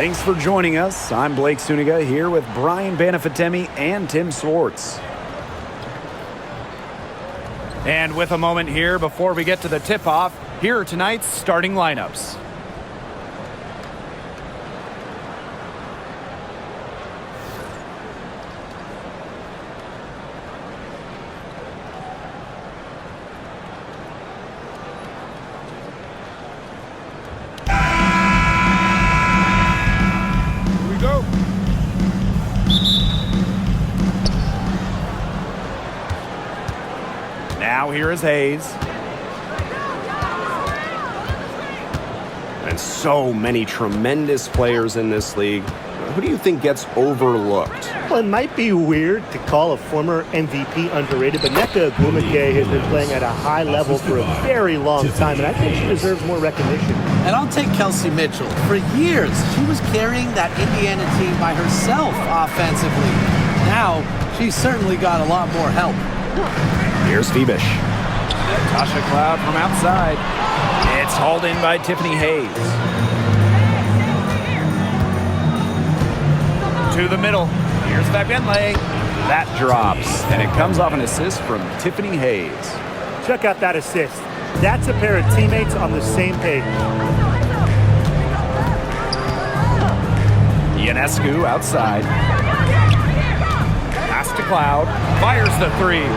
Thanks for joining us. I'm Blake Suniga here with Brian Banafitemi and Tim Swartz. And with a moment here before we get to the tip-off, here are tonight's starting lineups. Now here is Hayes. And so many tremendous players in this league. Who do you think gets overlooked? Well, it might be weird to call a former MVP underrated, but Nneka Ogwumike has been playing at a high level for a very long time, and I think she deserves more recognition. And I'll take Kelsey Mitchell. For years, she was carrying that Indiana team by herself offensively. Now, she's certainly got a lot more help. Here's Phoebish. Tasha Cloud from outside. It's hauled in by Tiffany Hayes. To the middle. Here's Benley. That drops, and it comes off an assist from Tiffany Hayes. Check out that assist. That's a pair of teammates on the same page. Ionescu outside. Pass to Cloud. Fires the three.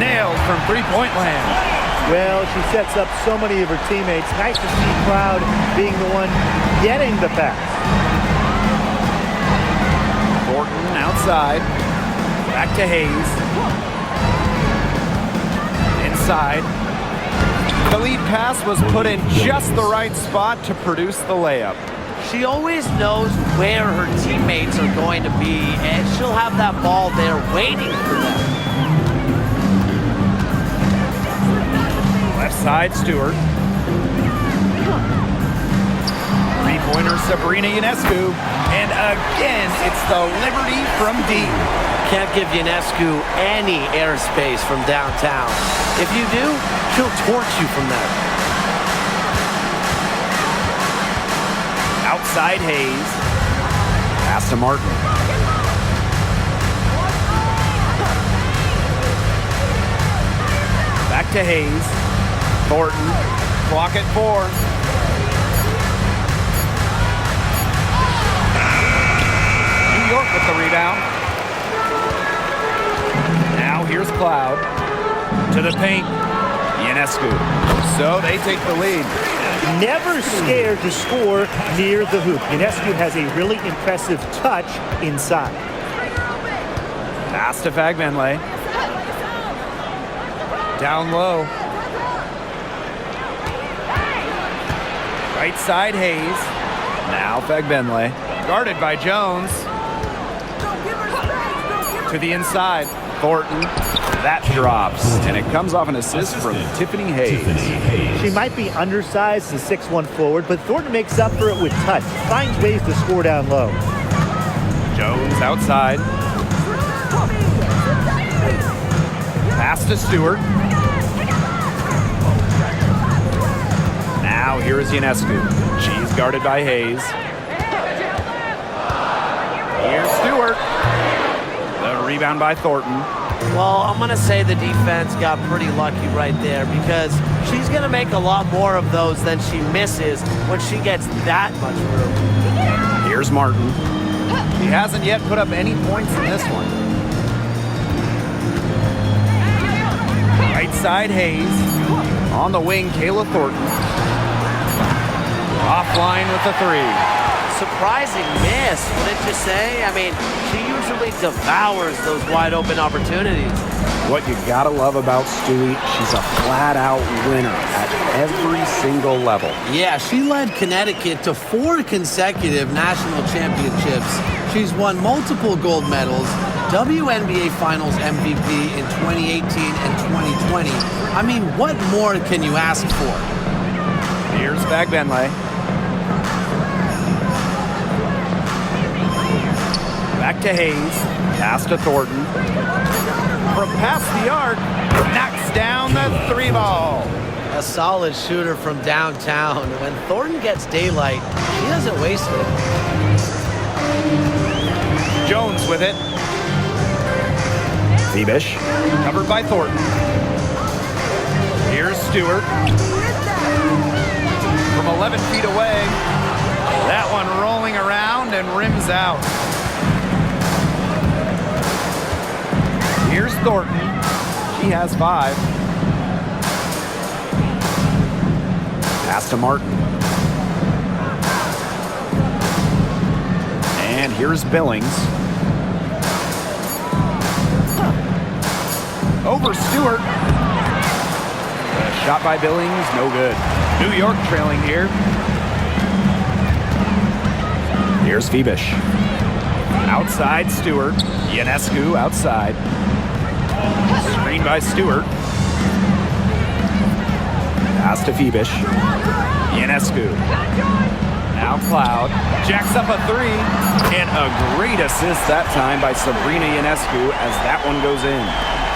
Nailed from three-point land. Well, she sets up so many of her teammates. Nice to see Cloud being the one getting the pass. Thornton outside. Back to Hayes. Inside. The lead pass was put in just the right spot to produce the layup. She always knows where her teammates are going to be, and she'll have that ball there waiting for them. Left side, Stewart. Three-pointer, Sabrina Ionescu. And again, it's the Liberty from deep. Can't give Ionescu any airspace from downtown. If you do, she'll torch you from there. Outside Hayes. Pass to Martin. Back to Hayes. Thornton. Clock at 4. New York with the rebound. Now here's Cloud. To the paint. Ionescu. So they take the lead. Never scared to score near the hoop. Ionescu has a really impressive touch inside. Pass to Fagbenley. Down low. Right side Hayes. Now Fagbenley. Guarded by Jones. To the inside. Thornton. That drops, and it comes off an assist from Tiffany Hayes. She might be undersized as a 6'1" forward, but Thornton makes up for it with touch. Finds ways to score down low. Jones outside. Pass to Stewart. Now here is Ionescu. She's guarded by Hayes. Here's Stewart. The rebound by Thornton. Well, I'm going to say the defense got pretty lucky right there because she's going to make a lot more of those than she misses when she gets that much room. Here's Martin. She hasn't yet put up any points in this one. Right side Hayes. On the wing, Kayla Thornton. Offline with the three. Surprising miss, wouldn't you say? I mean, she usually devours those wide open opportunities. What you gotta love about Stewie, she's a flat-out winner at every single level. Yeah, she led Connecticut to 4 consecutive national championships. She's won multiple gold medals, WNBA Finals MVP in 2018 and 2020. I mean, what more can you ask for? Here's Fagbenley. Back to Hayes. Pass to Thornton. From past the arc, knocks down the 3 ball. A solid shooter from downtown. When Thornton gets daylight, she doesn't waste it. Jones with it. Phoebish. Covered by Thornton. Here's Stewart. From 11 feet away. That one rolling around and rims out. Here's Thornton. She has 5. Pass to Martin. And here's Billings. Over Stewart. Shot by Billings, no good. New York trailing here. Here's Phoebish. Outside Stewart. Ionescu outside. Screen by Stewart. Pass to Phoebish. Ionescu. Now Cloud. Jacks up a 3. And a great assist that time by Sabrina Ionescu as that one goes in.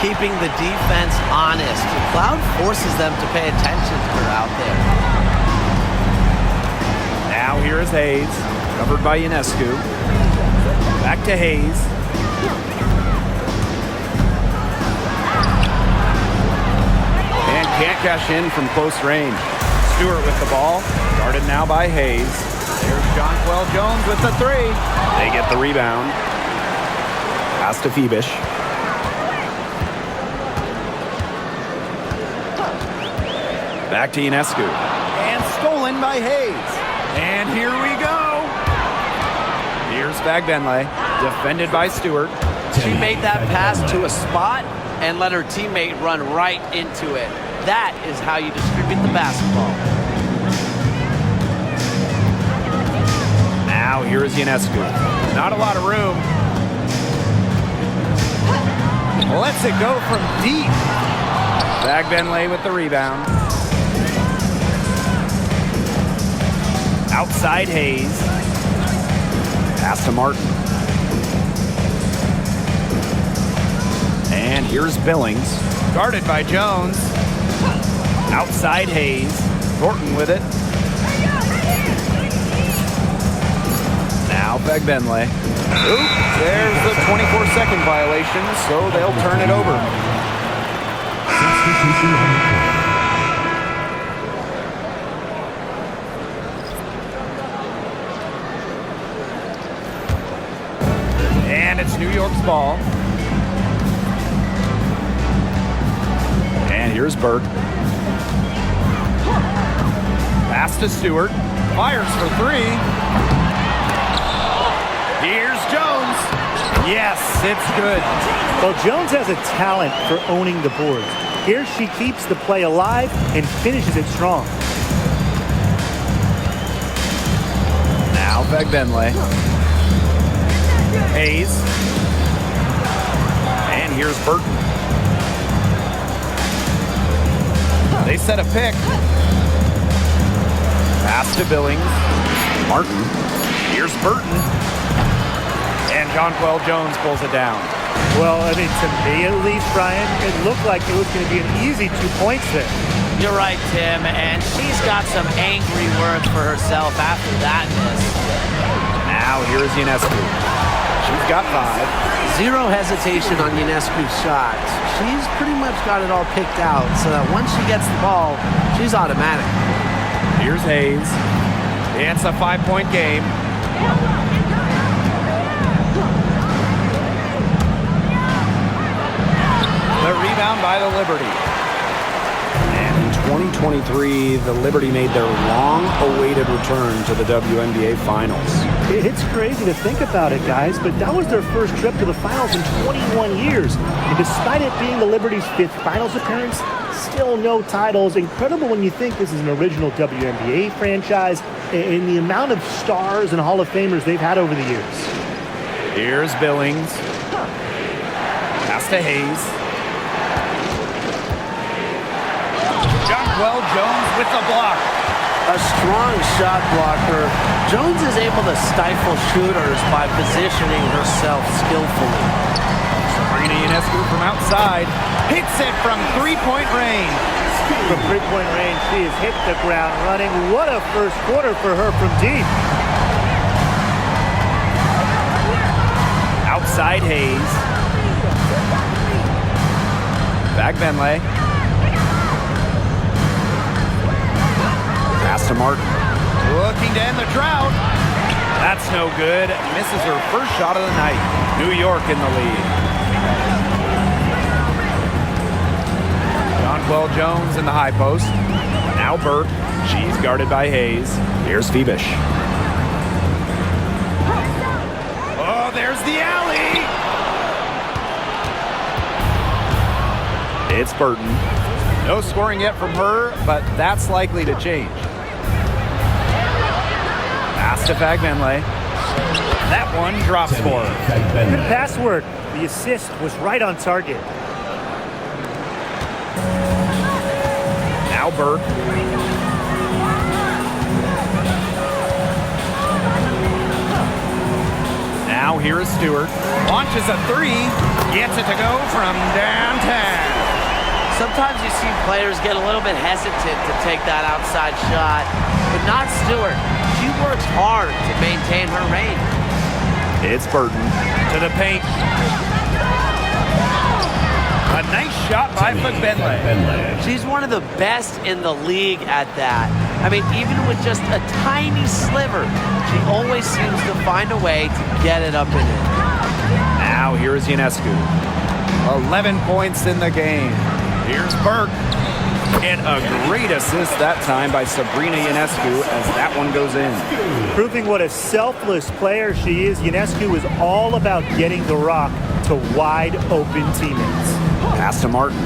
Keeping the defense honest. Cloud forces them to pay attention to her out there. Now here is Hayes. Covered by Ionescu. Back to Hayes. And can't cash in from close range. Stewart with the ball. Guarded now by Hayes. There's Jonquel Jones with the 3. They get the rebound. Pass to Phoebish. Back to Ionescu. And stolen by Hayes. And here we go. Here's Fagbenle. Defended by Stewart. She made that pass to a spot and let her teammate run right into it. That is how you distribute the basketball. Now here is Ionescu. Not a lot of room. Lets it go from deep. Fagbenle with the rebound. Outside Hayes. Pass to Martin. And here's Billings. Guarded by Jones. Outside Hayes. Thornton with it. Now Fagbenle. Oop, there's the 24-second violation, so they'll turn it over. And it's New York's ball. And here's Burke. Pass to Stewart. Fires for 3. Here's Jones. Yes, it's good. Well, Jones has a talent for owning the boards. Here she keeps the play alive and finishes it strong. Now Fagbenle. Hayes. And here's Burton. They set a pick. Pass to Billings. Martin. Here's Burton. And Jonquel Jones pulls it down. Well, I mean, to me at least, Brian, it looked like it was going to be an easy 2 points there. You're right, Tim, and she's got some angry words for herself after that miss. Now here's Ionescu. She's got 5. Zero hesitation on Ionescu's shot. She's pretty much got it all picked out so that once she gets the ball, she's automatic. Here's Hayes. It's a 5-point game. The rebound by the Liberty. And in 2023, the Liberty made their long-awaited return to the WNBA Finals. It's crazy to think about it, guys, but that was their first trip to the finals in 21 years. And despite it being the Liberty's 5th finals appearance, still no titles. Incredible when you think this is an original WNBA franchise and the amount of stars and Hall of Famers they've had over the years. Here's Billings. Pass to Hayes. Jonquel Jones with the block. A strong shot blocker. Jones is able to stifle shooters by positioning herself skillfully. Sabrina Ionescu from outside. Hits it from 3-point range. From 3-point range, she has hit the ground running. What a first quarter for her from deep. side Hayes. Back Benley. Pass to Martin. Looking to end the drought. That's no good. Misses her first shot of the night. New York in the lead. Jonquel Jones in the high post. Now Burke. She's guarded by Hayes. Here's Phoebish. Oh, there's the alley. It's Burton. No scoring yet from her, but that's likely to change. Pass to Fagbenley. That one drops for her. Good pass work. The assist was right on target. Now Burke. Now here is Stewart. Launches a three. Gets it to go from downtown. Sometimes you see players get a little bit hesitant to take that outside shot, but not Stewart. She works hard to maintain her range. It's Burton to the paint. A nice shot by Fagbenley. She's one of the best in the league at that. I mean, even with just a tiny sliver, she always seems to find a way to get it up and in. Now here is Ionescu. 11 points in the game. Here's Burke. And a great assist that time by Sabrina Ionescu as that one goes in. Proving what a selfless player she is, Ionescu is all about getting the rock to wide open teammates. Pass to Martin.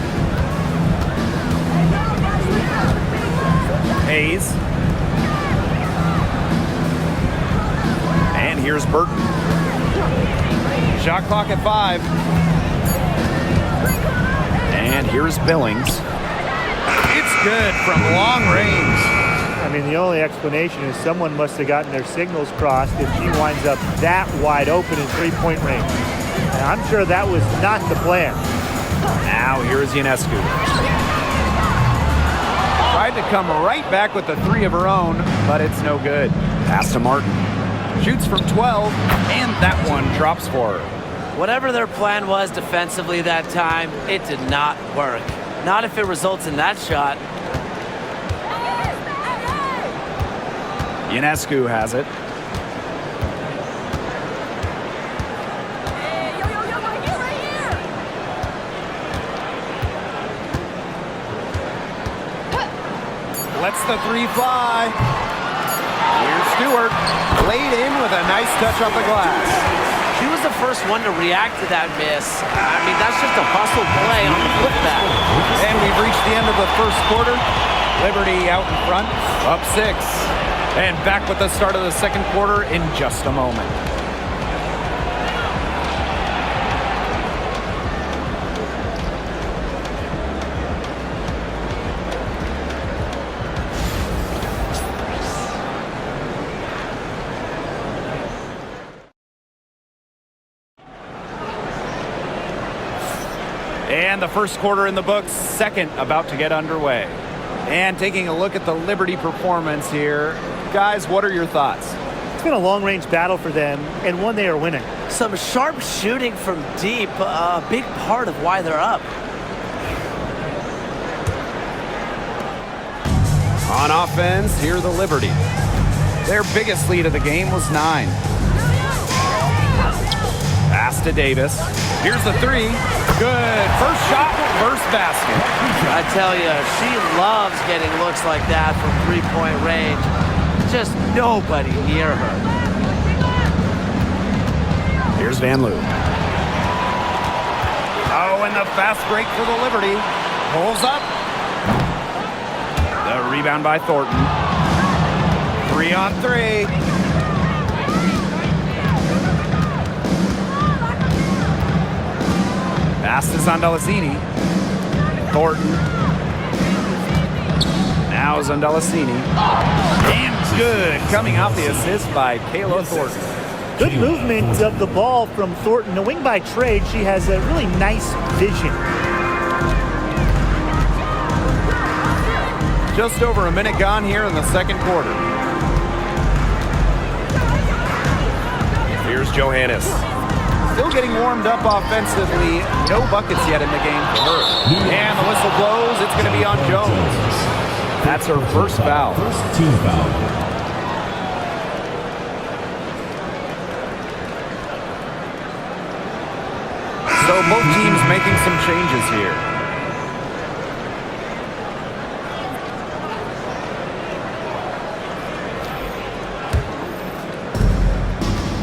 Hayes. And here's Burton. Shot clock at 5. And here's Billings. It's good from long range. I mean, the only explanation is someone must have gotten their signals crossed if she winds up that wide open in three-point range. And I'm sure that was not the plan. Now here's Ionescu. Tried to come right back with the three of her own, but it's no good. Pass to Martin. Shoots from 12, and that one drops for her. Whatever their plan was defensively that time, it did not work. Not if it results in that shot. Ionescu has it. Lets the three fly. Here's Stewart. Laid in with a nice touch off the glass. She was the first one to react to that miss. I mean, that's just a hustle play on the putback. And we've reached the end of the first quarter. Liberty out in front, up 6. And back with the start of the second quarter in just a moment. And the first quarter in the books, second about to get underway. And taking a look at the Liberty performance here. Guys, what are your thoughts? It's been a long-range battle for them, and one they are winning. Some sharp shooting from deep, a big part of why they're up. On offense, here are the Liberty. Their biggest lead of the game was 9. Pass to Davis. Here's the three. Good. First shot, first basket. I tell you, she loves getting looks like that from three-point range. Just nobody near her. Here's Van Loo. Oh, and the fast break for the Liberty. Pulls up. The rebound by Thornton. 3-on-3. Pass to Zondalacini. Thornton. Now Zondalacini. And good. Coming off the assist by Kayla Thornton. Good movement of the ball from Thornton. A wing by trade, she has a really nice vision. Just over a minute gone here in the second quarter. Here's Johannes. Still still getting warmed up offensively. No buckets yet in the game for her. And the whistle blows. It's going to be on Jones. That's her first foul. First team foul. So both teams making some changes here.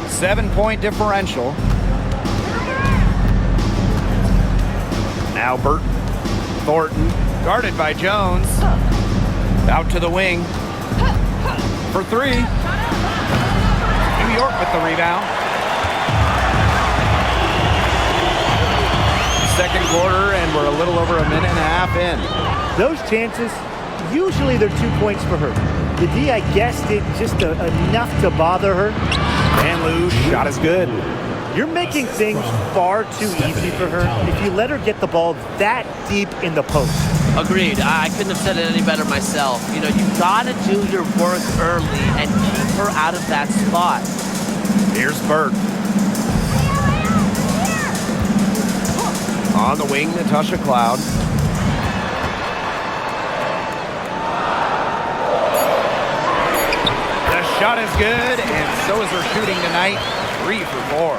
Seven-point differential. Now Burton. Thornton, guarded by Jones. Out to the wing. For three. New York with the rebound. Second quarter, and we're a little over a minute and a half in. Those chances, usually they're 2 points for her. The D, I guess, did just enough to bother her. And Lou, shot is good. You're making things far too easy for her if you let her get the ball that deep in the post. Agreed. I couldn't have said it any better myself. You know, you've got to do your work early and keep her out of that spot. Here's Burke. On the wing, Natasha Cloud. The shot is good, and so is her shooting tonight. 3 for 4.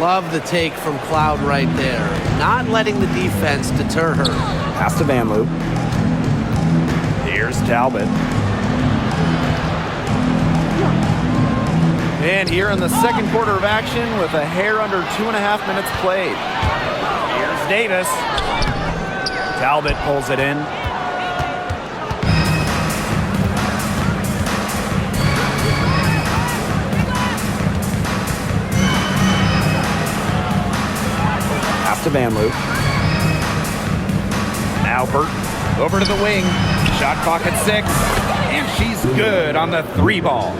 Love the take from Cloud right there. Not letting the defense deter her. Pass to Van Loo. Here's Talbot. And here in the second quarter of action with a hair under 2.5 minutes played. Here's Davis. Talbot pulls it in. Pass to Van Loo. Now Burton over to the wing. Shot clock at 6. And she's good on the 3 ball.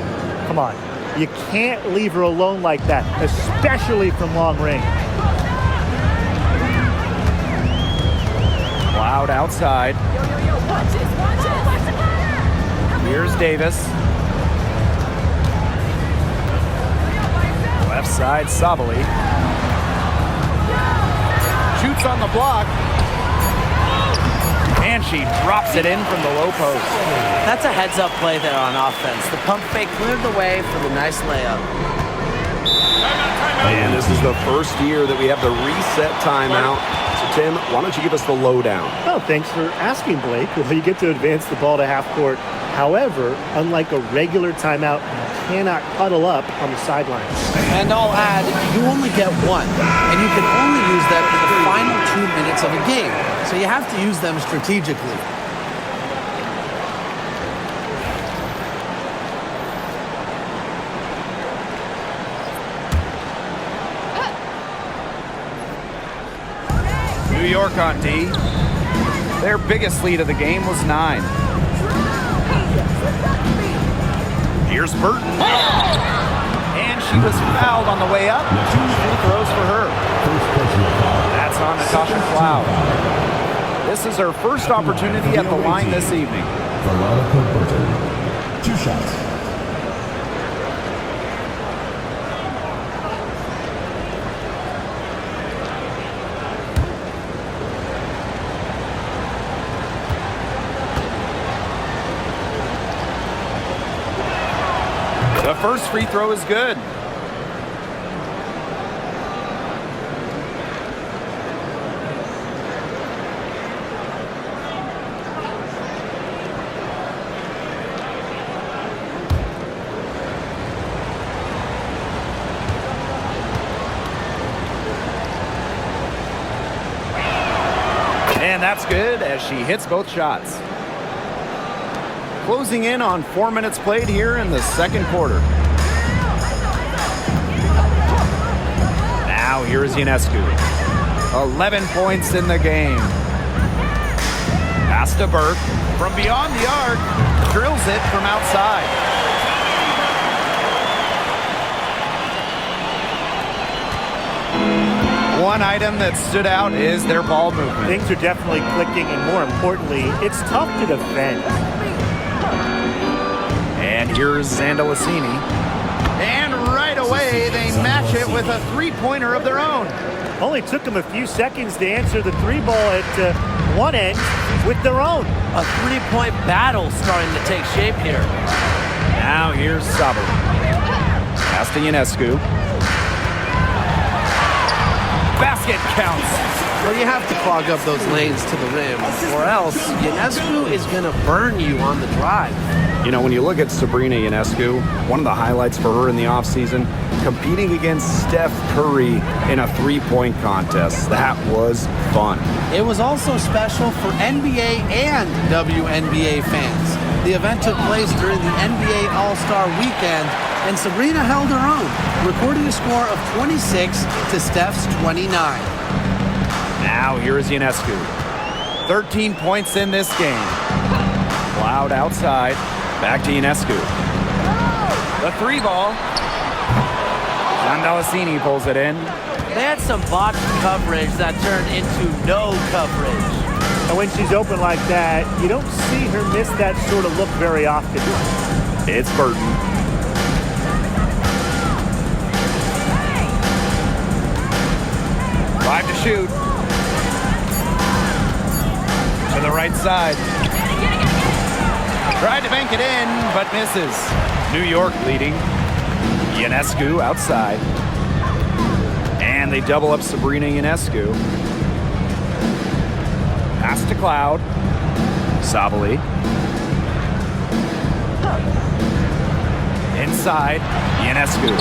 Come on. You can't leave her alone like that, especially from long range. Cloud outside. Here's Davis. Left side, Sabali. Shoots on the block. And she drops it in from the low post. That's a heads-up play there on offense. The pump fake cleared the way for the nice layup. And this is the first year that we have the reset timeout. So, Tim, why don't you give us the lowdown? Oh, thanks for asking, Blake. Well, you get to advance the ball to half court. However, unlike a regular timeout, you cannot huddle up on the sidelines. And I'll add, you only get one. And you can only use them in the final 2 minutes of a game. So you have to use them strategically. New York on D. Their biggest lead of the game was 9. Here's Burton. And she was fouled on the way up. 2 free throws for her. That's on Natasha Cloud. This is her first opportunity at the line this evening. Veronica Burton. 2 shots. The first free throw is good. And that's good as she hits both shots. Closing in on 4 minutes played here in the second quarter. Now here is Ionescu. 11 points in the game. Pass to Burke. From beyond the arc. Drills it from outside. One item that stood out is their ball movement. Things are definitely clicking, and more importantly, it's tough to defend. And here's Zandalicini. And right right away, they match it with a three-pointer of their own. Only took them a few seconds to answer the three ball at one end with their own. A three-point battle starting to take shape here. Now here's Sabali. Pass to Ionescu. Basket counts. Well, you have to clog up those lanes to the rim, or else Ionescu is going to burn you on the drive. You know, when you look at Sabrina Ionescu, one of the highlights for her in the offseason, competing against Steph Curry in a three-point contest. That was fun. It was also special for NBA and WNBA fans. The event took place during the NBA All-Star Weekend, and Sabrina held her own, recording a score of 26 to Steph's 29. Now here is Ionescu. 13 points in this game. Cloud outside. Back to Ionescu. The three ball. Zandalasini pulls it in. They had some botched coverage that turned into no coverage. And when she's open like that, you don't see her miss that sort of look very often. It's Burton. Five to shoot. To the right side. Tried to bank it in, but misses. New York leading. Ionescu outside. And they double up Sabrina Ionescu. Pass to Cloud. Sabali. Inside. Ionescu.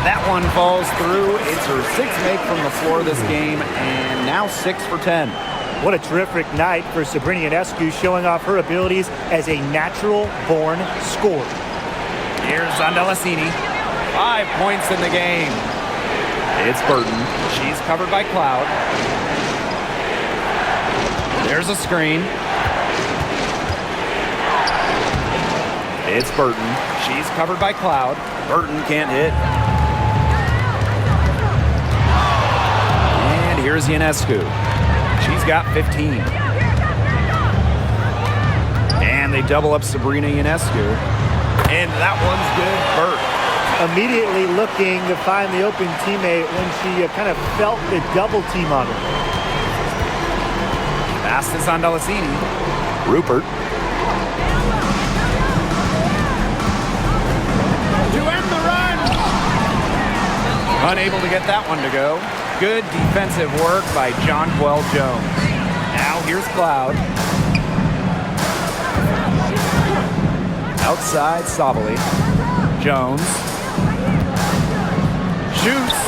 That one falls through. It's her sixth make from the floor this game, and now 6 for 10. What a terrific night for Sabrina Ionescu, showing off her abilities as a natural-born scorer. Here's Zandalasini. 5 points in the game. It's Burton. She's covered by Cloud. There's a screen. It's Burton. She's covered by Cloud. Burton can't hit. And here's Ionescu. She's got 15. And they double up Sabrina Ionescu. And that one's good. Burke. Immediately looking to find the open teammate when she kind of felt the double team on her. Pass to Zandalasini. Rupert. To end the run. Unable to get that one to go. Good defensive work by Jonquel Jones. Now here's Cloud. Outside Sabali. Jones. Shoots.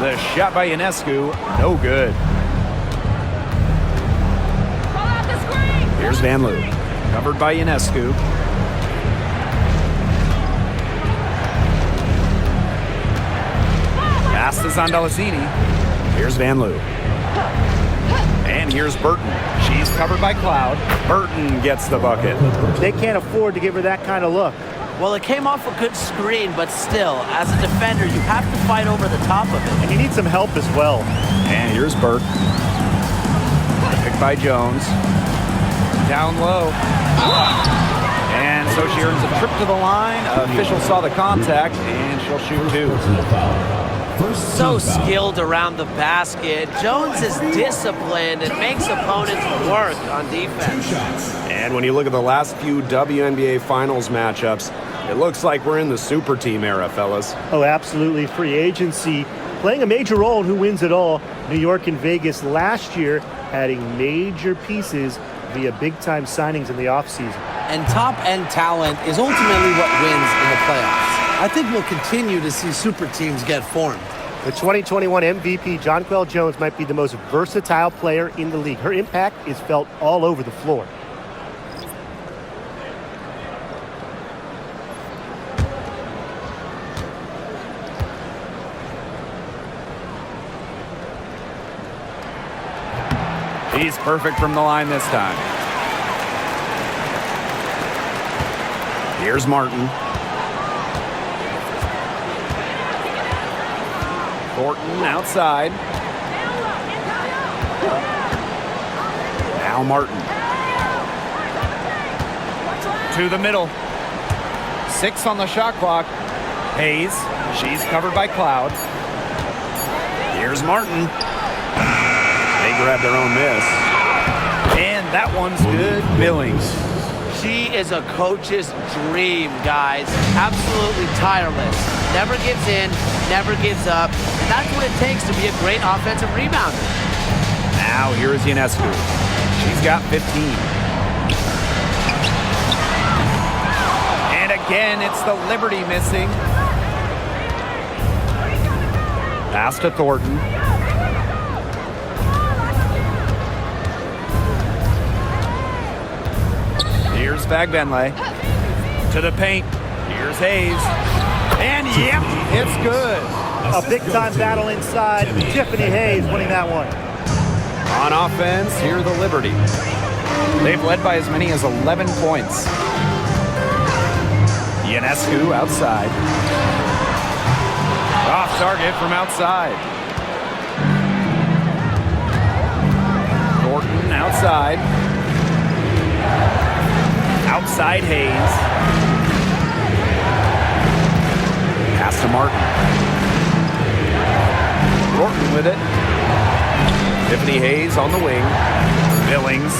The shot by Ionescu, no good. Here's Van Loo. Covered by Ionescu. Pass to Zandalasini. Here's Van Loo. And here's Burton. She's covered by Cloud. Burton gets the bucket. They can't afford to give her that kind of look. Well, it came off a good screen, but still, as a defender, you have to fight over the top of it. And you need some help as well. And here's Burke. Picked by Jones. Down low. And so she earns a trip to the line. Official saw the contact, and she'll shoot two. So skilled around the basket. Jones is disciplined and makes opponents work on defense. And when you look at the last few WNBA Finals matchups, it looks like we're in the super team era, fellas. Oh, absolutely. Free agency playing a major role in who wins it all. New York and Vegas last year adding major pieces via big-time signings in the offseason. And top-end talent is ultimately what wins in the playoffs. I think we'll continue to see super teams get formed. The 2021 MVP, Jonquel Jones, might be the most versatile player in the league. Her impact is felt all over the floor. He's perfect from the line this time. Here's Martin. Thornton outside. Now Martin. To the middle. 6 on the shot clock. Hayes, she's covered by Cloud. Here's Martin. They grab their own miss. And that one's good. Billings. She is a coach's dream, guys. Absolutely tireless. Never gives in, never gives up. And that's what it takes to be a great offensive rebounder. Now here's Ionescu. She's got 15. And again, it's the Liberty missing. Pass to Thornton. Here's Fagbenle. To the paint. Here's Hayes. And yep, it's good. A big-time battle inside. Tiffany Hayes winning that one. On offense, here are the Liberty. They've led by as many as 11 points. Ionescu outside. Off target from outside. Thornton outside. Outside Hayes. Pass to Martin. Thornton with it. Tiffany Hayes on the wing. Billings.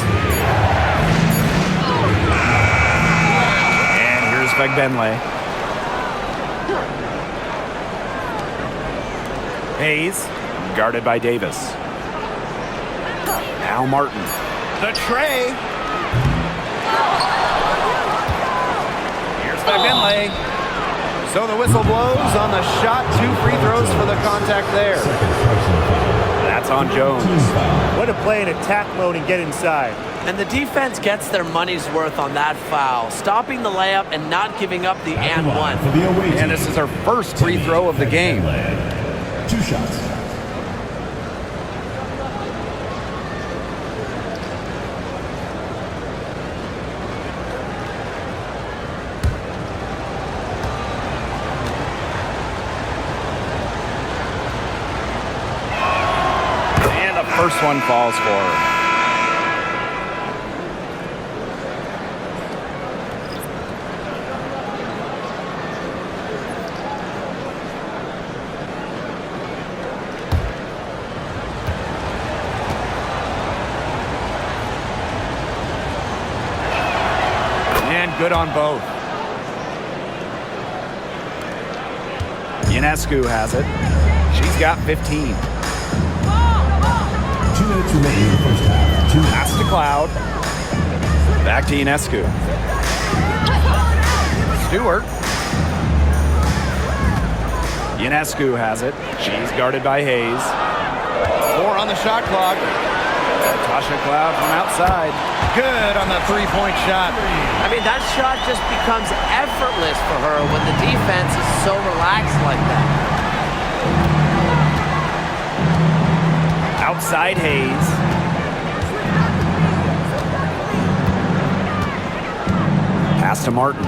And here's Fagbenle. Hayes, guarded by Davis. Now Martin. The tray. Here's Fagbenle. So the whistle blows on the shot. 2 free throws for the contact there. That's on Jones. Way to play in attack mode and get inside. And the defense gets their money's worth on that foul, stopping the layup and not giving up the and one. And this is her first free throw of the game. 2 shots. First one falls for her. And good on both. Ionescu has it. She's got 15. 2 minutes remaining in the first half. Pass to Cloud. Back to Ionescu. Stewart. Ionescu has it. She's guarded by Hayes. 4 on the shot clock. Tasha Cloud from outside. Good on the three-point shot. I mean, that shot just becomes effortless for her when the defense is so relaxed like that. Outside Hayes. Pass to Martin.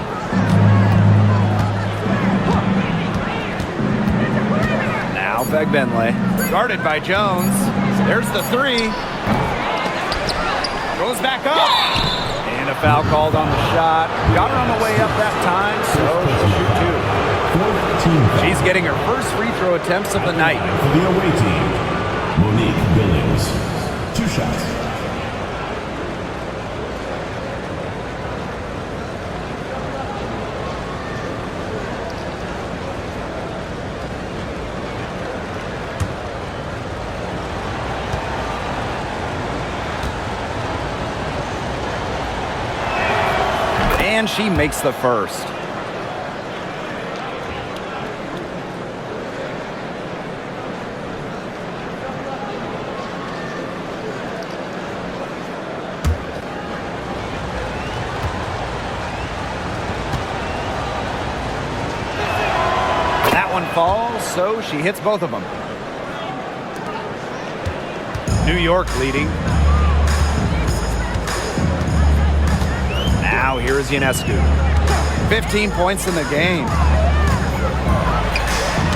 Now Fagbenle. Guarded by Jones. There's the 3. Goes back up. And a foul called on the shot. Got her on the way up that time, so she'll shoot 2. She's getting her first free throw attempts of the night. For the away team, Monique Billings. 2 shots. And she makes the first. Falls, so she hits both of them. New York leading. Now here's Ionescu. 15 points in the game.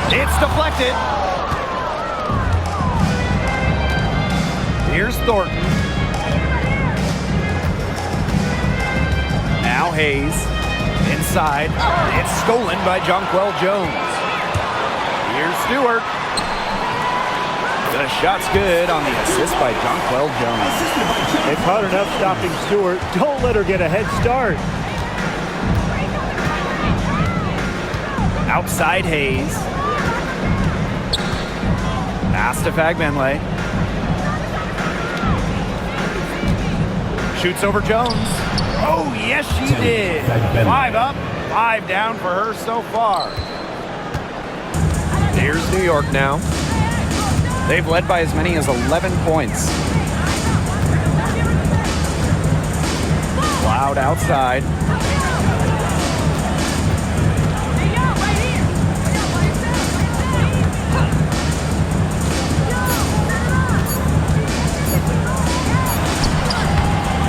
It's deflected. Here's Thornton. Now Hayes. outside. It's stolen by Jonquel Jones. Here's Stewart. The shot's good on the assist by Jonquel Jones. It's hard enough stopping Stewart. Don't let her get a head start. Outside Hayes. Pass to Fagbenle. Shoots over Jones. Oh, yes, she did. 5 up, 5 down for her so far. Here's New York now. They've led by as many as 11 points. Cloud outside.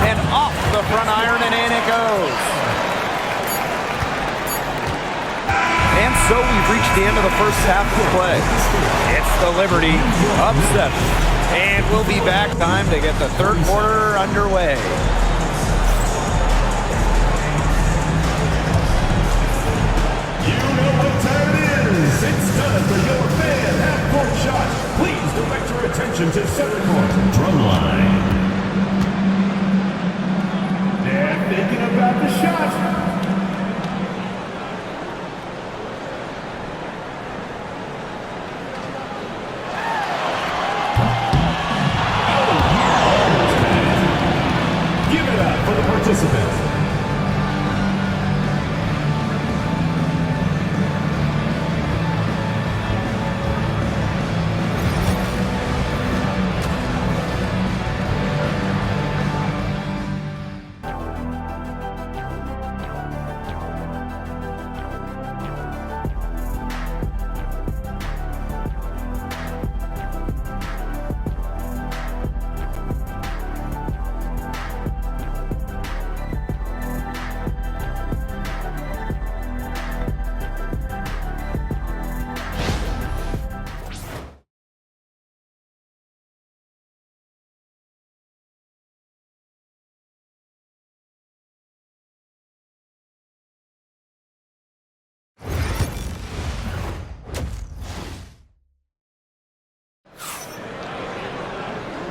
And off the front iron, and in it goes. And so we've reached the end of the first half of play. It's the Liberty up 7. And we'll be back. Time to get the third quarter underway. You know what time it is. It's time for your fan half-court shot. Please direct your attention to center court. Drumline. They're thinking about the shot. Give it up for the participants.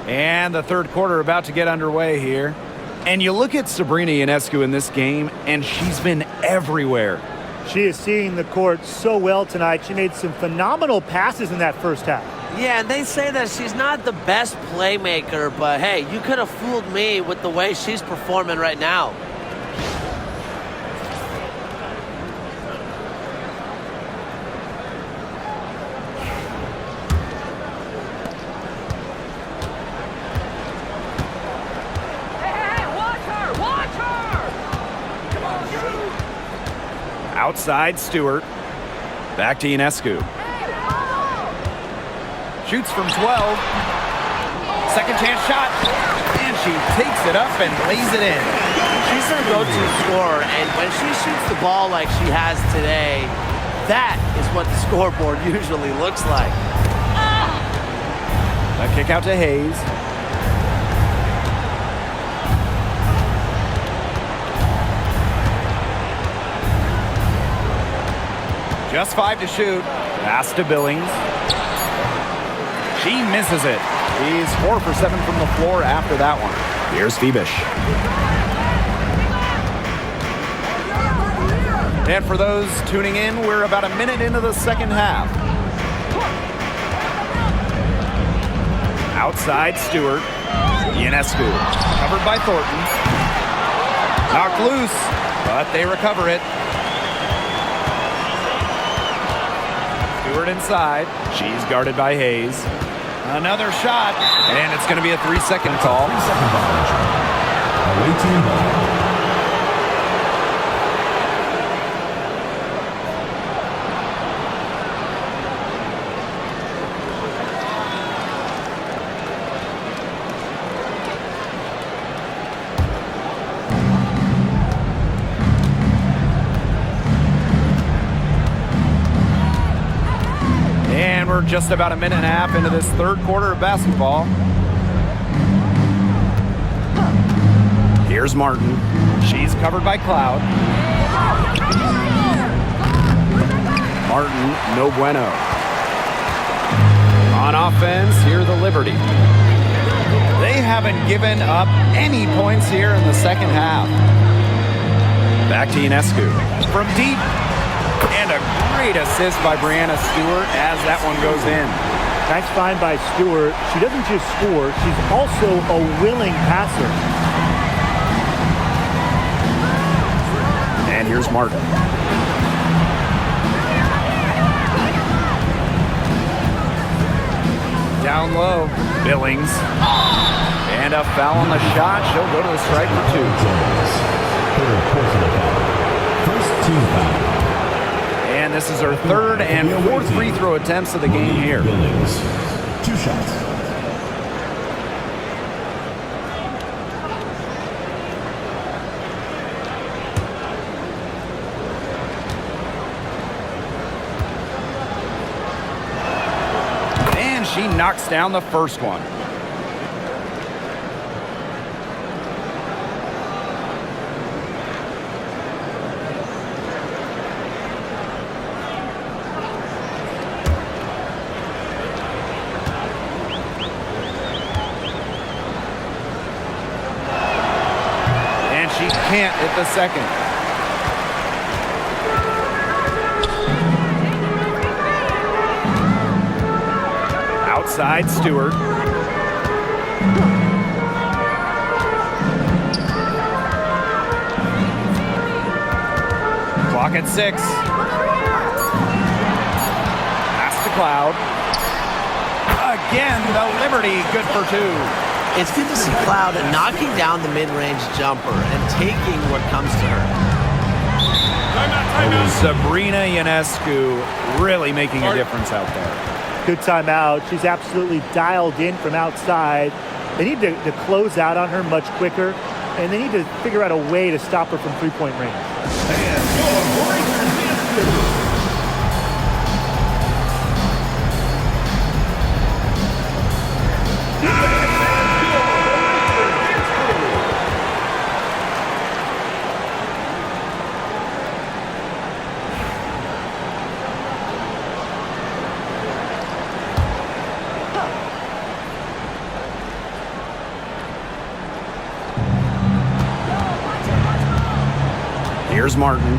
And the third quarter about to get underway here. And you look at Sabrina Ionescu in this game, and she's been everywhere. She is seeing the court so well tonight. She made some phenomenal passes in that first half. Yeah, and they say that she's not the best playmaker, but hey, you could have fooled me with the way she's performing right now. Outside Stewart. Back to Ionescu. Shoots from 12. Second chance shot. And she takes it up and lays it in. She's their go-to scorer, and when she shoots the ball like she has today, that is what the scoreboard usually looks like. A kick out to Hayes. Just 5 to shoot. Pass to Billings. She misses it. He's 4 for 7 from the floor after that one. Here's Phoebish. And for those tuning in, we're about a minute into the second half. Outside Stewart. Ionescu. Covered by Thornton. Knocked loose, but they recover it. Stewart inside. She's guarded by Hayes. Another shot, and it's going to be a 3-second call. 3-second violation. Away team ball. We're just about a minute and a half into this third quarter of basketball. Here's Martin. She's covered by Cloud. Martin, no bueno. On offense, here the Liberty. They haven't given up any points here in the second half. Back to Ionescu. From deep, and a great assist by Brianna Stewart as that one goes in. Nice find by Stewart. She doesn't just score, she's also a willing passer. And here's Martin. Down low, Billings. And a foul on the shot. She'll go to the strike for 2. Third personal foul. First team foul. And this is her third and fourth free throw attempts of the game here. Billings. 2 shots. And she knocks down the first one. She can't hit the second. Outside Stewart. Clock at 6. Pass to Cloud. Again, the Liberty good for 2. It's good to see Cloud knocking down the mid-range jumper and taking what comes to her. Sabrina Ionescu really making a difference out there. Good timeout. She's absolutely dialed in from outside. They need to close out on her much quicker, and they need to figure out a way to stop her from three-point range. Here's Martin.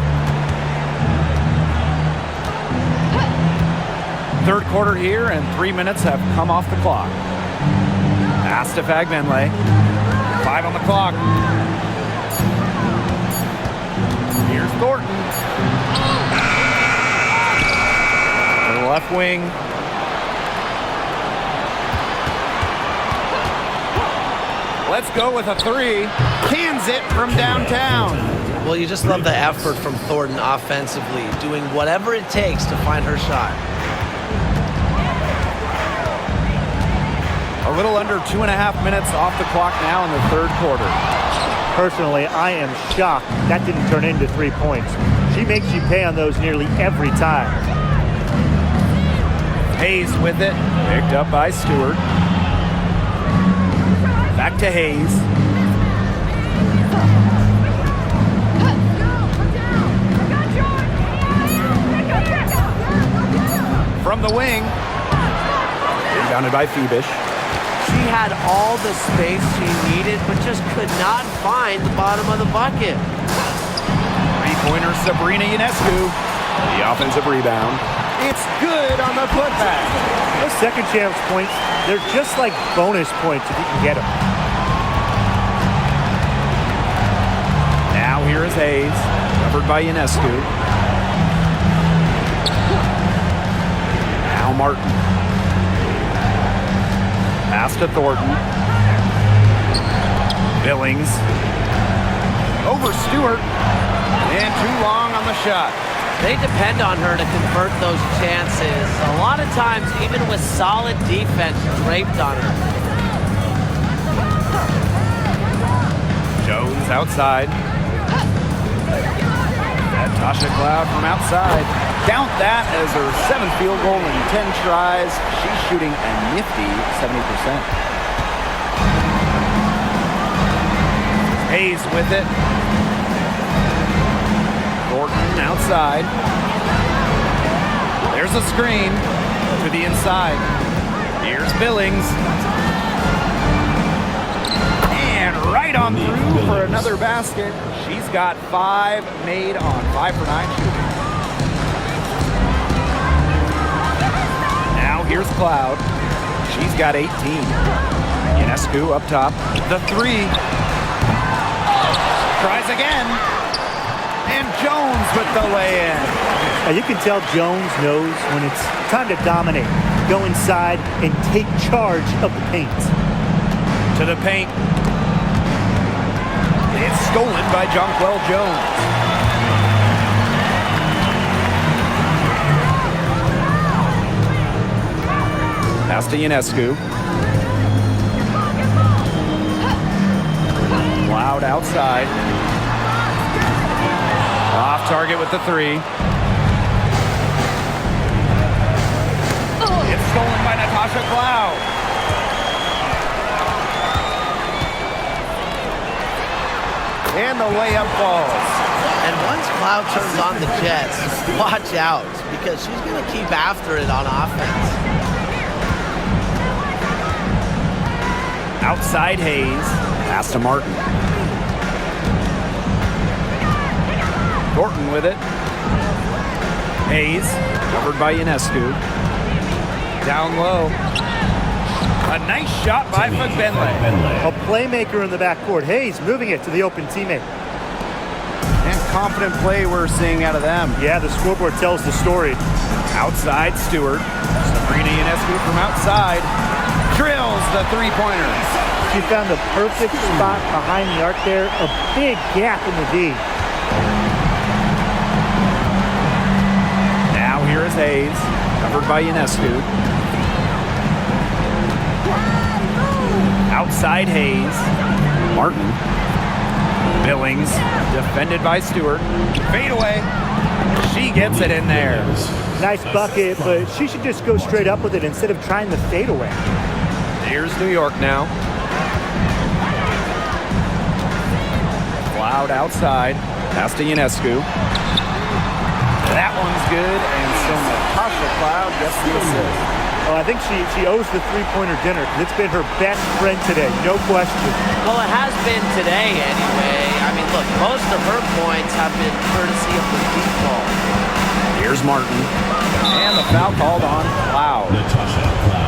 Third quarter here, and 3 minutes have come off the clock. Pass to Fagbenle. 5 on the clock. Here's Thornton. To the left wing. Let's go with a 3. Cans it from downtown. Well, you just love the effort from Thornton offensively, doing whatever it takes to find her shot. A little under 2.5 minutes off the clock now in the third quarter. Personally, I am shocked that didn't turn into 3 points. She makes you pay on those nearly every time. Hayes with it. Picked up by Stewart. Back to Hayes. From the wing. Rebounded by Phoebish. She had all the space she needed, but just could not find the bottom of the bucket. Three-pointer Sabrina Ionescu. The offensive rebound. It's good on the putback. Those second chance points, they're just like bonus points if you can get them. Now here is Hayes. Covered by Ionescu. Now Martin. Pass to Thornton. Billings. Over Stewart. And too long on the shot. They depend on her to convert those chances. A lot of times, even with solid defense draped on her. Jones outside. Tasha Cloud from outside. Count that as her 7th field goal in 10 tries. She's shooting a nifty 70%. Hayes with it. Thornton. Thornton outside. There's a screen to the inside. Here's Billings. And right on through for another basket. She's got 5 made on 5 for 9 shooting. Now here's Cloud. She's got 18. Ionescu up top. The 3. Tries again. And Jones with the lay-in. Now you can tell Jones knows when it's time to dominate. Go inside and take charge of the paint. To the paint. It's stolen by Jonquel Jones. Pass to Ionescu. Loud outside. Off target with the 3. It's stolen by Natasha Cloud. And the layup falls. And once Cloud turns on the Jets, watch out, because she's going to keep after it on offense. Outside Hayes. Pass to Martin. Thornton with it. Hayes, covered by Ionescu. Down low. A nice shot by Fagbenle. A playmaker in the backcourt. Hayes moving it to the open teammate. And confident play we're seeing out of them. Yeah, the scoreboard tells the story. Outside Stewart. Sabrina Ionescu from outside. Drills the 3-pointer. She found the perfect spot behind the arc there. A big gap in the D. Now here is Hayes. Covered by Ionescu. Outside Hayes. Martin. Billings. Defended by Stewart. Fade away. She gets it in there. Nice bucket, but she should just go straight up with it instead of trying the fade away. Here's New York now. Cloud outside. Pass to Ionescu. That one's good, and so Natasha Cloud gets the assist. Oh, I think she owes the 3-pointer dinner because it's been her best friend today, no question. Well, it has been today anyway. I mean, look, most of her points have been courtesy of the deep ball. Here's Martin. And the foul called on Cloud.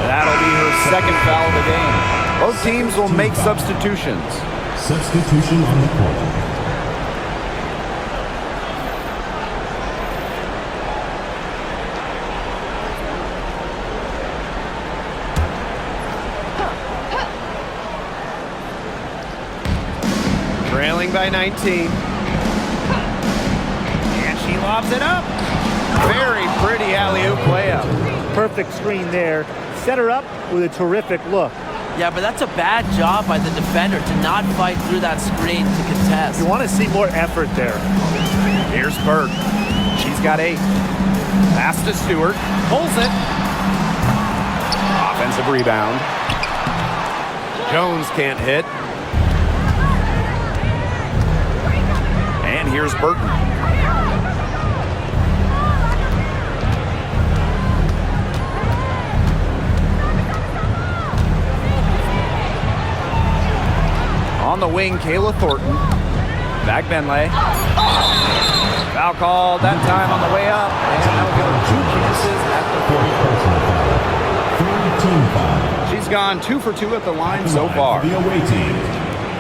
That'll be her second foul of the game. Both teams will make substitutions. Substitution on the court. Trailing by 19. And she lobs it up. Very pretty alley-oop layup. Perfect screen there. Set her up with a terrific look. Yeah, but that's a bad job by the defender to not fight through that screen to contest. You want to see more effort there. Here's Burke. She's got 8. Pass to Stewart. Pulls it. Offensive rebound. Jones can't hit. And here's Burton. On the wing, Kayla Thornton. Back Benley. Foul called that time on the way up. And that'll give her 2 chances at the 40. She's gone 2 for 2 at the line so far. The away team,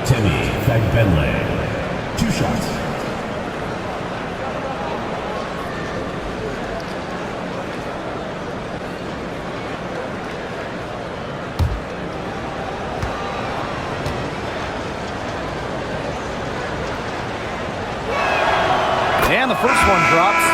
Timmy Fagbenle. 2 shots. And the first one drops.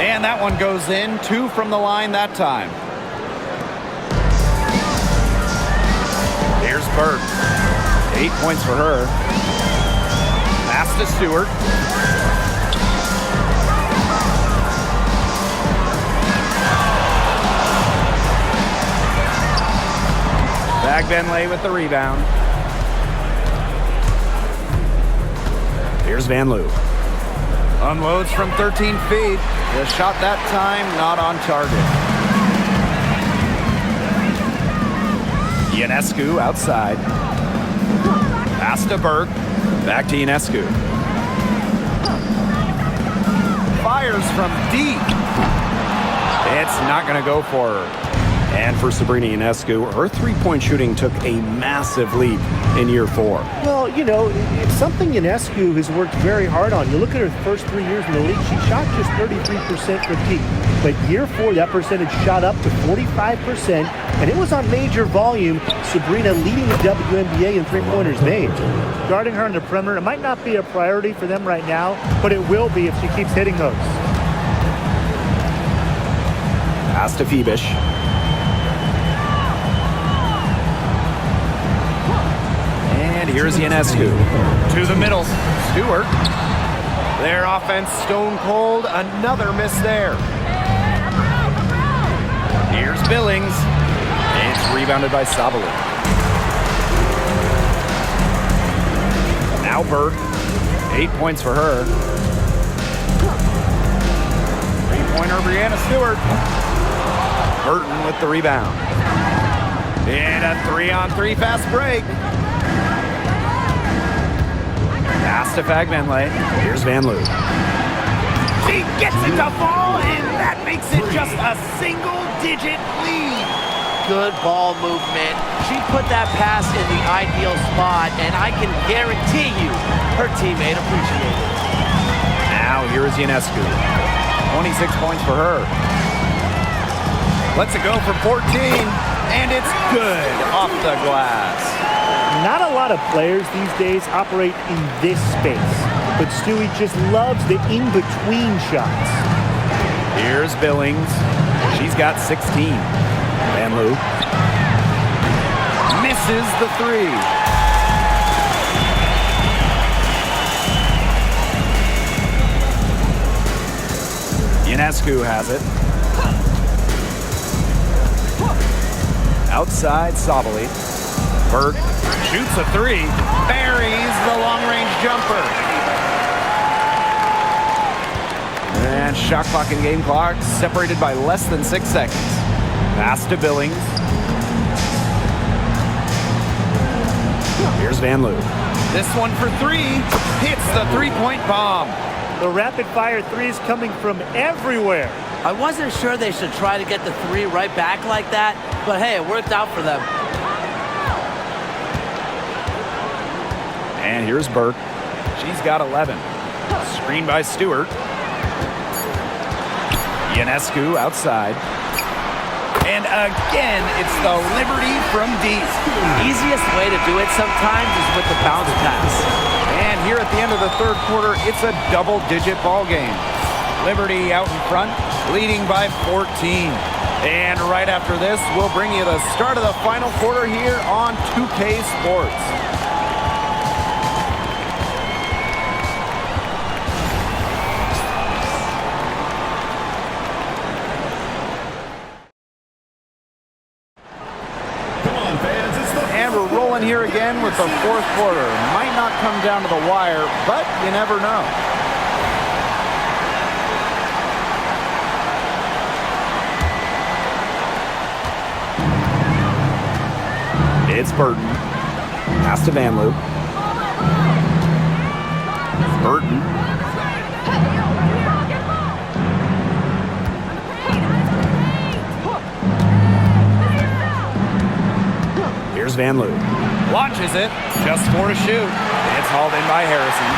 And that one goes in. 2 from the line that time. Here's Burke. 8 points for her. Pass to Stewart. Benley with the rebound. Here's Van Loo. Unloads from 13 feet. The shot that time not on target. Ionescu outside. Pass to Burke. Back to Ionescu. Fires from deep. It's not going to go for her. And for Sabrina Ionescu, her three-point shooting took a massive leap in year 4. Well, you know, it's something Ionescu has worked very hard on. You look at her first 3 years in the league, she shot just 33% from deep. But year 4, that percentage shot up to 45%, and it was on major volume. Sabrina leading the WNBA in three-pointers made. Guarding her on the perimeter, it might not be a priority for them right now, but it will be if she keeps hitting those. Pass to Phoebish. And here's Ionescu. To the middle. Stewart. Their offense stone cold. Another miss there. Here's Billings. It's rebounded by Sabali. Now Burke. 8 points for her. Three-pointer, Brianna Stewart. Burton with the rebound. And a 3-on-3 fast break. Pass to Fagbenley. Here's Van Loo. She gets it to fall, and that makes it just a single-digit lead. Good ball movement. She put that pass in the ideal spot, and I can guarantee you her teammate appreciated it. Now here's Ionescu. 26 points for her. Lets it go from 14, and it's good off the glass. Not a lot of players these days operate in this space, but Stewie just loves the in-between shots. Here's Billings. She's got 16. Van Loo misses the three. Ionescu has it. Outside Sabali. Burke shoots a three. Buries the long-range jumper. And shot clock and game clock separated by less than 6 seconds. Pass to Billings. Here's Van Loo. This one for three. Hits the three-point bomb. The rapid-fire threes coming from everywhere. I wasn't sure they should try to get the three right back like that, but hey, it worked out for them. And here's Burke. She's got 11. Screen by Stewart. Ionescu outside. And again, it's the Liberty from deep. Easiest way to do it sometimes is with the bounce pass. And here at the end of the third quarter, it's a double-digit ball game. Liberty out in front, leading by 14. And right after this, we'll bring you the start of the final quarter here on 2K Sports. And we're rolling here again with the fourth quarter. Might not come down to the wire, but you never know. It's Burton. Pass to Van Loo. Burton. Here's Van Loo. Launches it, just 4 to shoot. It's hauled in by Harrison.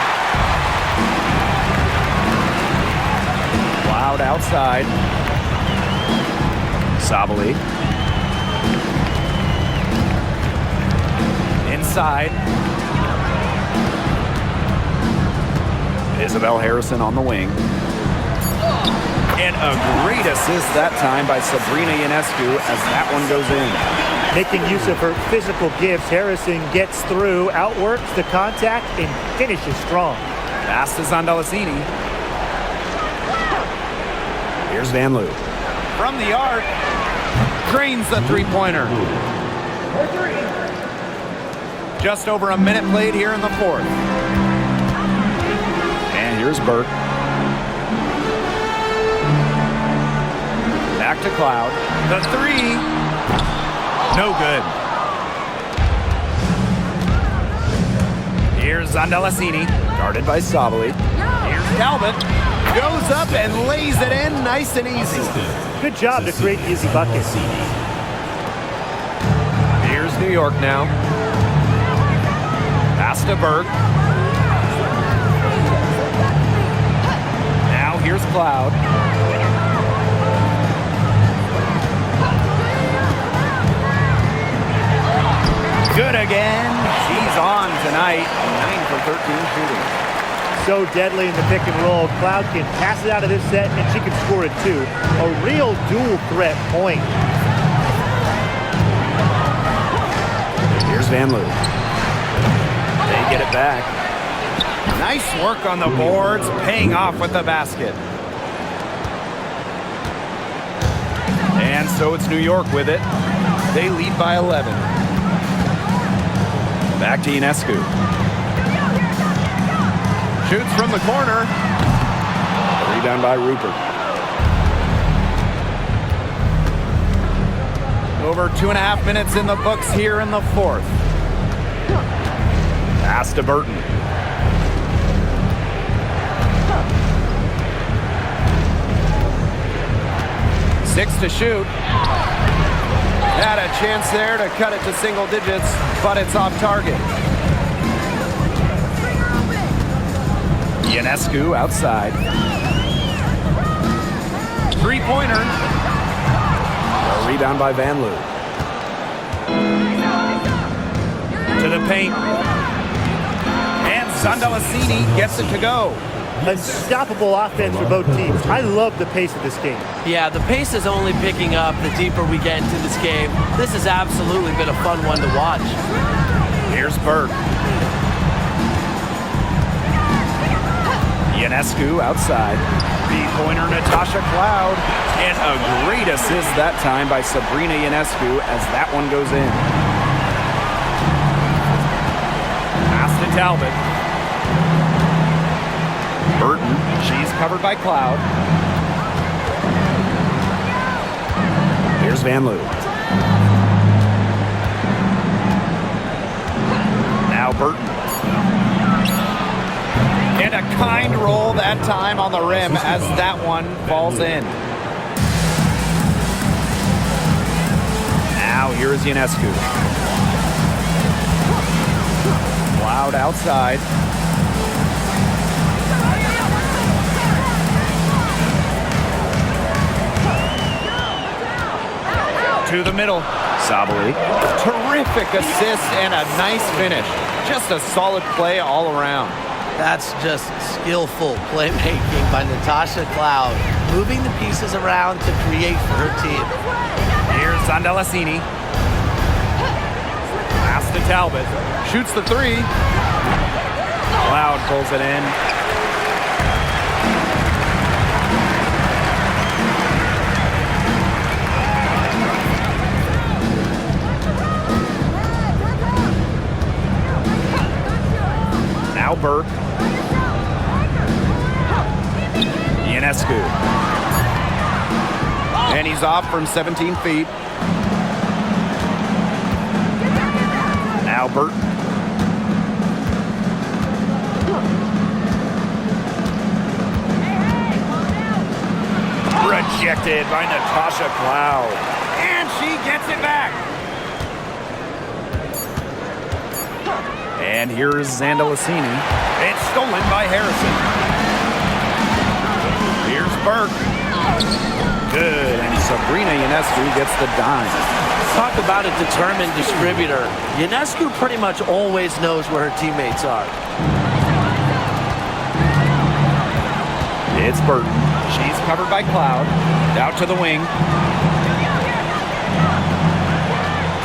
Loud outside. Sabali. Inside. Isabel Harrison on the wing. And a great assist that time by Sabrina Ionescu as that one goes in. Making use of her physical gifts, Harrison gets through, outworks the contact, and finishes strong. Pass to Zondalacini. Here's Van Loo. From the arc, drains the three-pointer. Just over a minute played here in the fourth. And here's Burke. Back to Cloud. The three. No good. Here's Zondalacini. Guarded by Sabali. Here's Talbot. Goes up and lays it in nice and easy. Good job to create easy buckets. Here's New York now. Pass to Burke. Now here's Cloud. Good again. She's on tonight. 9 for 13 shooting. So deadly in the pick and roll. Cloud can pass it out of this set, and she can score it too. A real dual threat point. Here's Van Loo. They get it back. Nice work on the boards, paying off with the basket. And so it's New York with it. They lead by 11. Back to Ionescu. Shoots from the corner. Rebound by Rupert. Over 2.5 minutes in the books here in the fourth. Pass to Burton. Six to shoot. Had a chance there to cut it to single digits, but it's off target. Ionescu outside. Three-pointer. A rebound by Van Loo. To the paint. And Zondalacini gets it to go. Unstoppable offense for both teams. I love the pace of this game. Yeah, the pace is only picking up the deeper we get into this game. This has absolutely been a fun one to watch. Here's Burke. Ionescu outside. Three-pointer Natasha Cloud. And a great assist that time by Sabrina Ionescu as that one goes in. Pass to Talbot. Burton. She's covered by Cloud. Here's Van Loo. Now Burton. And a kind roll that time on the rim as that one falls in. Now here's Ionescu. Cloud outside. To the middle. Sabali. Terrific assist and a nice finish. Just a solid play all around. That's just skillful playmaking by Natasha Cloud, moving the pieces around to create for her team. Here's Zondalacini. Pass to Talbot. Shoots the three. Cloud pulls it in. Now Burke. Ionescu. And he's off from 17 feet. Now Burton. Rejected by Natasha Cloud. And she gets it back. And here's Zondalacini. It's stolen by Harrison. Here's Burke. Good. And Sabrina Ionescu gets the dime. Talk about a determined distributor. Ionescu pretty much always knows where her teammates are. It's Burton. She's covered by Cloud. Out to the wing.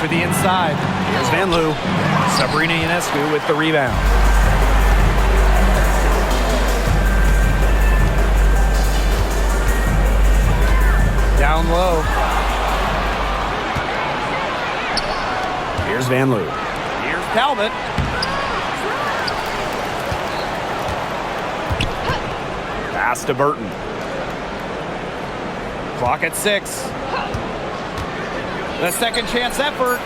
To the inside. Here's Van Loo. Sabrina Ionescu with the rebound. Down low. Here's Van Loo. Here's Talbot. Pass to Burton. Clock at 6. The second chance effort.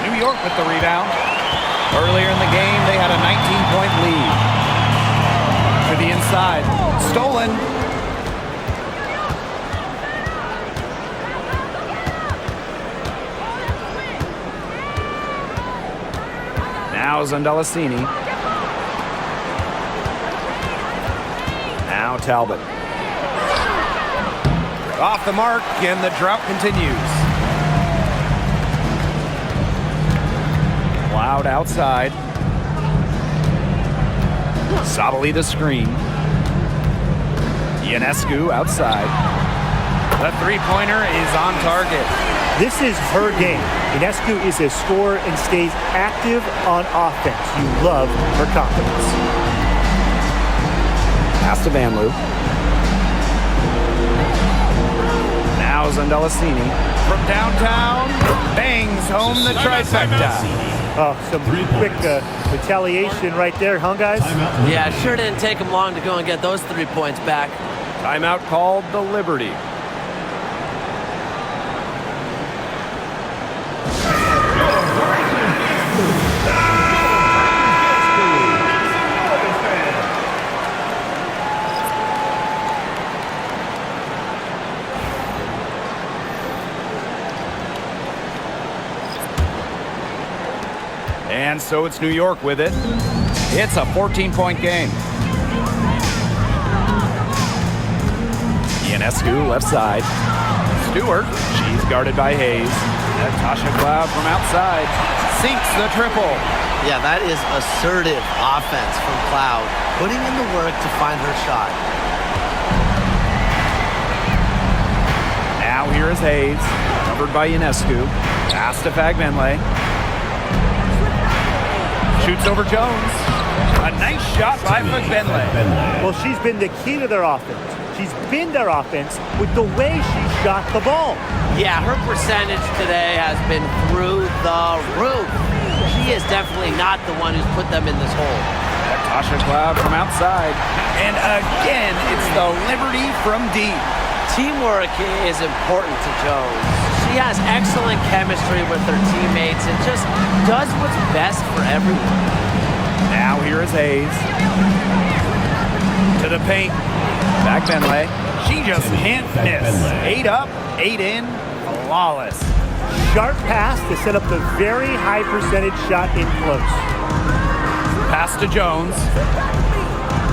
New York with the rebound. Earlier in the game, they had a 19-point lead. To the inside. Stolen. Now Zondalasini. Now Talbot. Off the mark, and the drought continues. Cloud outside. Sabali the screen. Ionescu outside. The three-pointer is on target. This is her game. Ionescu is a scorer and stays active on offense. You love her confidence. Pass to Van Loo. Now Zondalasini from downtown bangs home the trifecta. Oh, some quick retaliation right there, huh, guys? Yeah, sure didn't take them long to go and get those 3 points back. Timeout called the Liberty. And so it's New York with it. It's a 14-point game. Ionescu left side. Stewart, she's guarded by Hayes. Natasha Cloud from outside sinks the triple. Yeah, that is assertive offense from Cloud, putting in the work to find her shot. Now here is Hayes, covered by Ionescu. Pass to Fagbenle. Shoots over Jones. A nice shot by Fagbenle. Well, she's been the key to their offense. She's been their offense with the way she shot the ball. Yeah, her percentage today has been through the roof. She is definitely not the one who's put them in this hole. Natasha Cloud from outside. And again, it's the Liberty from deep. Teamwork is important to Jones. She has excellent chemistry with her teammates and just does what's best for everyone. Now here is Hayes. To the paint. Fagbenle. She just can't miss. 8 up, 8 in. Flawless. Sharp pass to set up the very high percentage shot in close. Pass to Jones.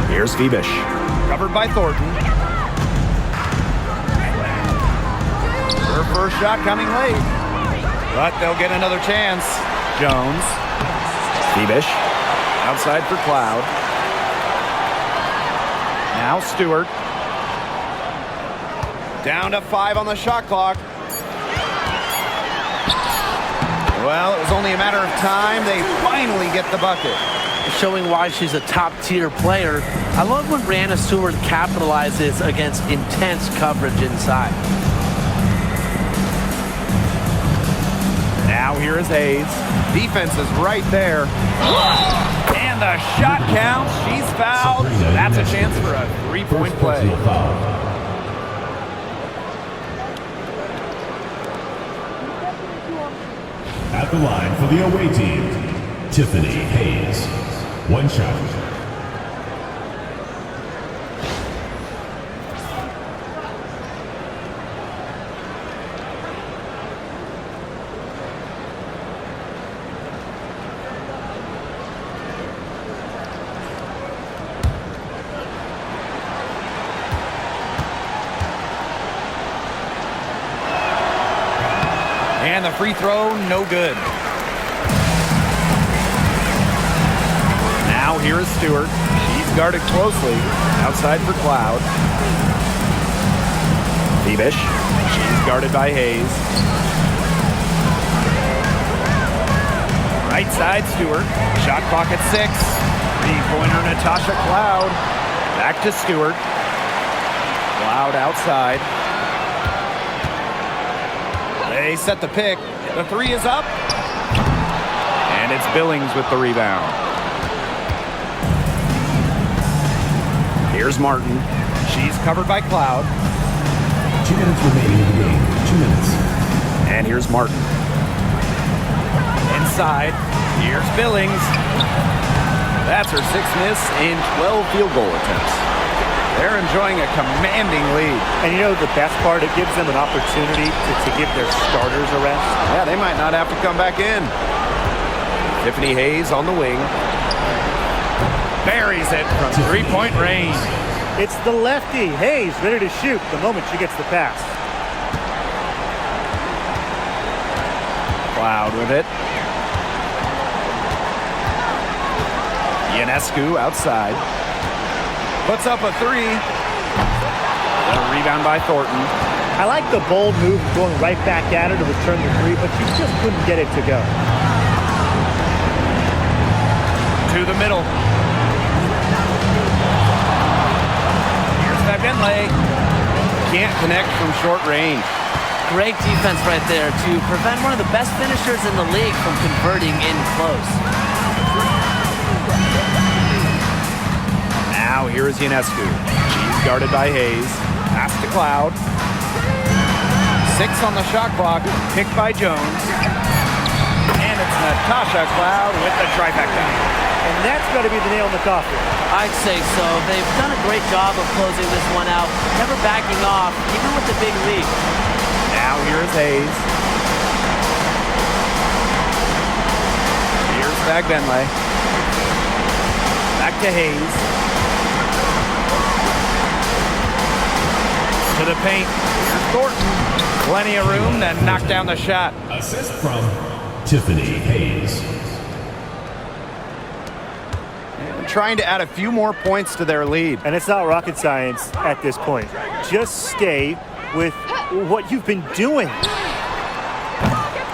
Here's Phoebish. Covered by Thornton. Her first shot coming late. But they'll get another chance. Jones. Phoebish. Outside for Cloud. Now Stewart. Down to 5 on the shot clock. Well, it was only a matter of time. They finally get the bucket. Showing why she's a top-tier player. I love when Brianna Stewart capitalizes against intense coverage inside. Now here is Hayes. Defense is right there. And the shot counts. She's fouled. That's a chance for a three-point play. At the line for the away team, Tiffany Hayes. 1 shot. And the free throw, no good. Now here is Stewart. She's guarded closely. Outside for Cloud. Phoebish. She's guarded by Hayes. Right side, Stewart. Shot clock at 6. Three-pointer, Natasha Cloud. Back to Stewart. Cloud outside. They set the pick. The three is up. And it's Billings with the rebound. Here's Martin. She's covered by Cloud. 2 minutes remaining in the game. 2 minutes. And here's Martin. Inside. Here's Billings. That's her 6th miss in 12 field goal attempts. They're enjoying a commanding lead. And you know the best part? It gives them an opportunity to give their starters a rest. Yeah, they might not have to come back in. Tiffany Hayes on the wing. Buries it from three-point range. It's the lefty, Hayes, ready to shoot the moment she gets the pass. Cloud with it. Ionescu outside. Puts up a three. A rebound by Thornton. I like the bold move of going right back at her to return the three, but she just couldn't get it to go. To the middle. Here's Bentley. Can't connect from short range. Great defense right there to prevent one of the best finishers in the league from converting in close. Now here is Ionescu. She's guarded by Hayes. Pass to Cloud. 6 on the shot clock. Picked by Jones. And it's Natasha Cloud with the trifecta. And that's got to be the nail in the coffin. I'd say so. They've done a great job of closing this one out, never backing off, even with the big lead. Now here is Hayes. Here's Bentley. Back to Hayes. To the paint. Here's Thornton. Plenty of room to knock down the shot. Assist from Tiffany Hayes. And trying to add a few more points to their lead. And it's not rocket science at this point. Just stay with what you've been doing.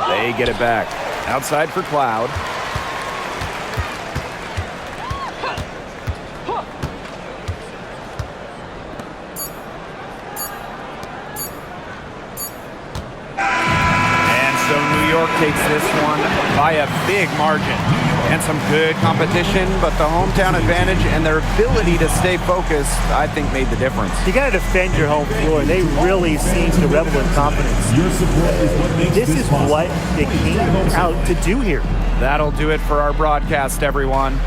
They get it back. Outside for Cloud. Takes this one by a big margin. And some good competition, but the hometown advantage and their ability to stay focused, I think, made the difference. You got to defend your home floor. They really seem to revel in confidence. Your support is what makes This is possible. what they came out to do here. That'll do it for our broadcast, everyone.